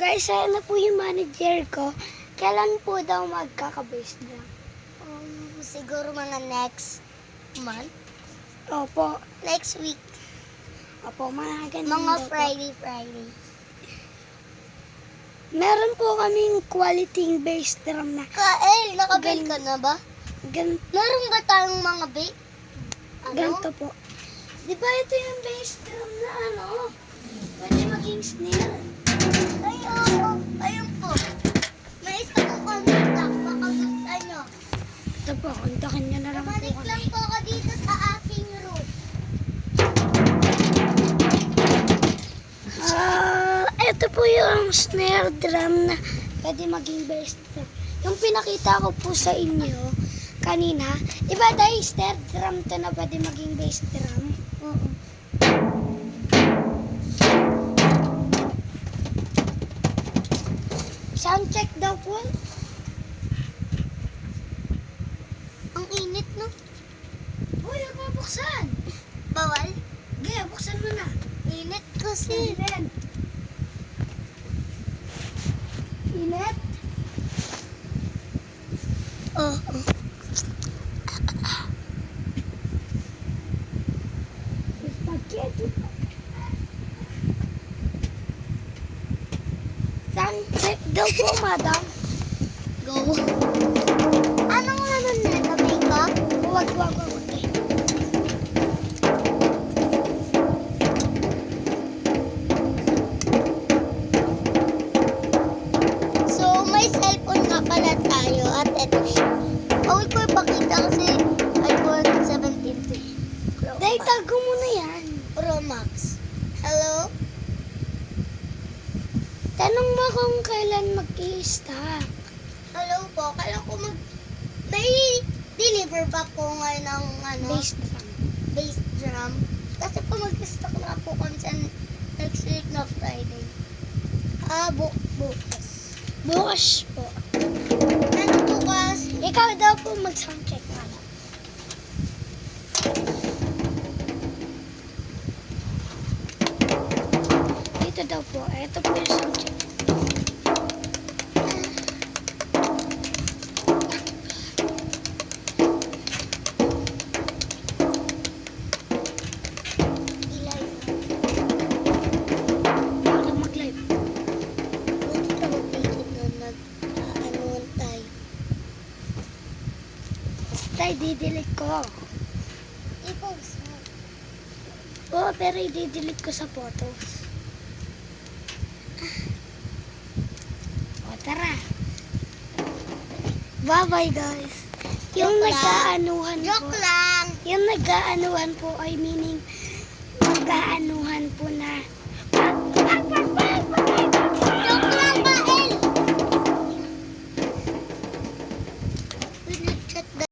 Guys, ayan na po yung manager ko. Kailan po daw magkaka-base na? Siguro mga next month. Opo. Next week. Opo, mga ganun Mga daw po. Friday. Meron po kaming quality base drum na. Kael, nakabake ka na ba? Meron ba tayong mga bake? Ganito po. Di ba ito yung bass drum na ano? Pwede maging snare. Ay, oo. Ayun po. May isa po contact. Baka gusto nyo. Ito po, kontakin nyo na lang po Balik kami. lang po ako dito sa aking room. Ito po yung snare drum na pwede maging bass drum. Yung pinakita ko po sa inyo kanina, di ba dahil snare drum to na pwede maging bass drum? Oo. Sound check daw po. Ang init, no? Uy, huwag mo buksan. Bawal? Gaya, buksan mo na. Init kasi. Init. Init? Oo. Spaghetti. Sound check daw po, madam. Go. Anong ano na? Makeup? Wag. Eh. So, may cellphone nga pala tayo at eto siya. Huwag ko ipakita kasi iPhone 17 to eh. Dahil tago mo na yan. Pro Max. Hello? Tanong mo kung kailan mag-i-stock. Hello po. Kailan ko may deliver ba po ngayon ng ano? Bass drum. Bass drum. Kasi po mag-stock na po kami sa next week na Friday. Bukas. Bukas po. Ano bukas? Ikaw daw po mag-sound check na lang. Dito daw po. Ito po yung sound check. Ilay. Bago mag-live. Buti ka mag-tikit na nag-anuan tayo. Tay, didelete ko. I-post mo. Oo, pero i-delete ko sa photos. O, tara. Bye-bye, guys. Yung Joke lang. nagkaanuhan po. Joke lang! Yung nagkaanuhan po ay meaning magkaanuhan